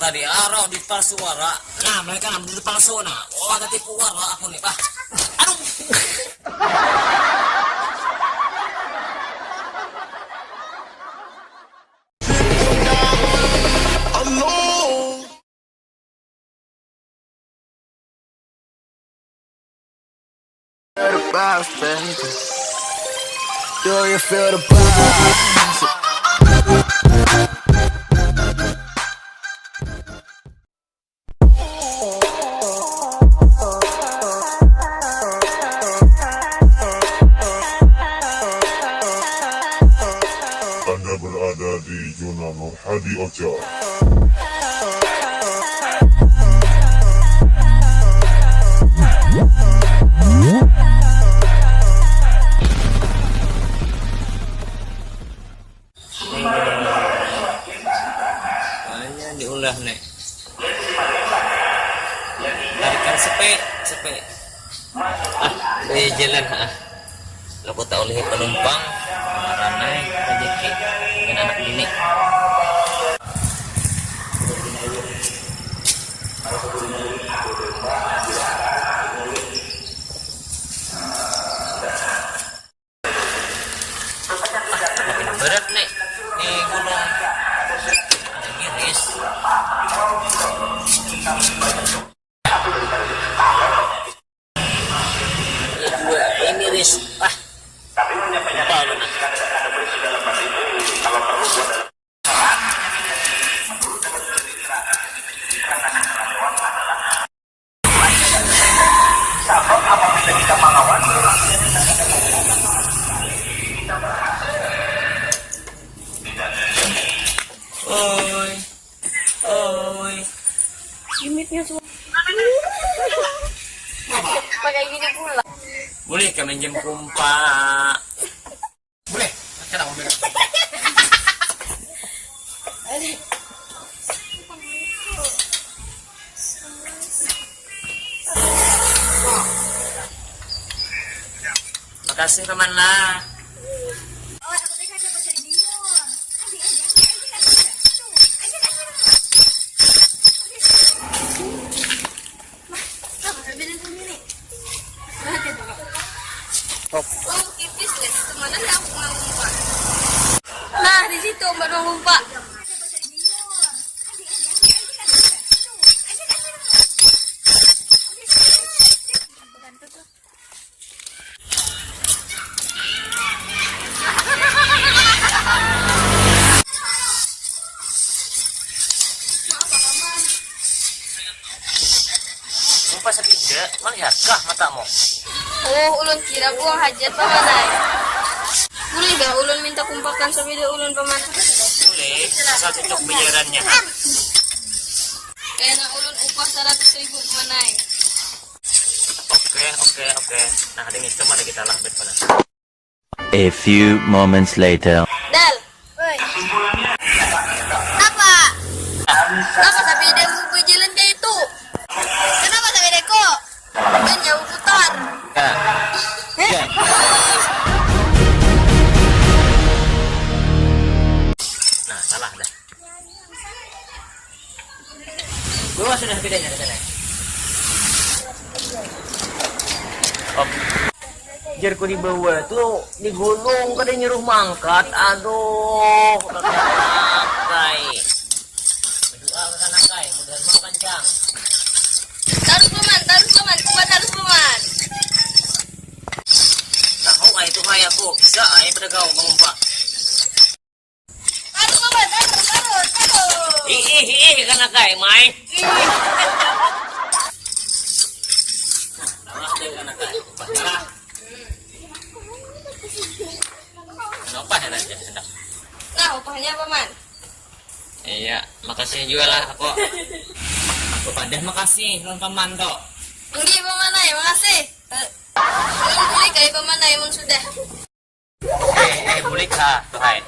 tadi arah di palsu wara. Nah, mereka ngambil di palsu nah. Oh, ada tipu wara aku nih, Pak. Aduh. Do you feel the vibes? Anda berada di zona Nur Hadi Ocha. Hanya diulah nek. Tarikan sepe. Dari jalan Lalu tak oleh penumpang ranai rezeki dengan anak ini. Makin berat nih gunung giris. Ini ris Oi. Limitnya semua. Pakai gini pula. Boleh kami minjem kumpak? Boleh. Sekarang mau beres. Makasih teman lah. Nah, di situ Mbak ngumpak. Sumpah sepida, melihatkah matamu? Oh, ulun kira buang hajat pamanai. Boleh gak ulun minta kumpakan sepeda ulun paman? Boleh, asal cocok bayarannya. Kena ulun upah 100.000 pamanai. Oke. Nah, dengan itu mari kita lanjut pada. A few moments later. Dal. Oi. Apa? Kenapa sepeda mau jalan kayak itu? Kenapa sepedaku? Kan jauh putar. Ya. Nah, salah dah. Gua sudah bedanya di sana. Jarku di bawah tuh di gunung kada nyuruh mangkat. Aduh, kai. Berdoa ke kanan kai, mudah mau kencang. Tarus paman, kuat tarus paman. Tahu nggak itu aku bisa pada kau mengumpak. Tarus paman, tarus. Karena kai main. Nah, karena kai. Pasrah. Kenapa ya nanti sedap? Nah, upahnya paman. Iya, makasih juga lah aku. Aku padah makasih non paman toh. Enggak pamanai, makasih. Ulun boleh kayak pamanai mun sudah. Boleh kah tuh hai?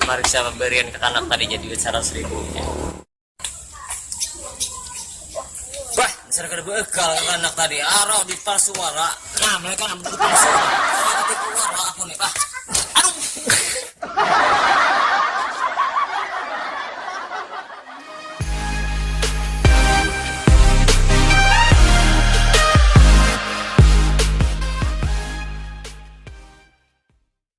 Mari saya pemberian ke anak tadi jadi 100.000. Wah, besar kada bekal anak tadi arah di palsu wara. Nah, mereka ngambil di palsu.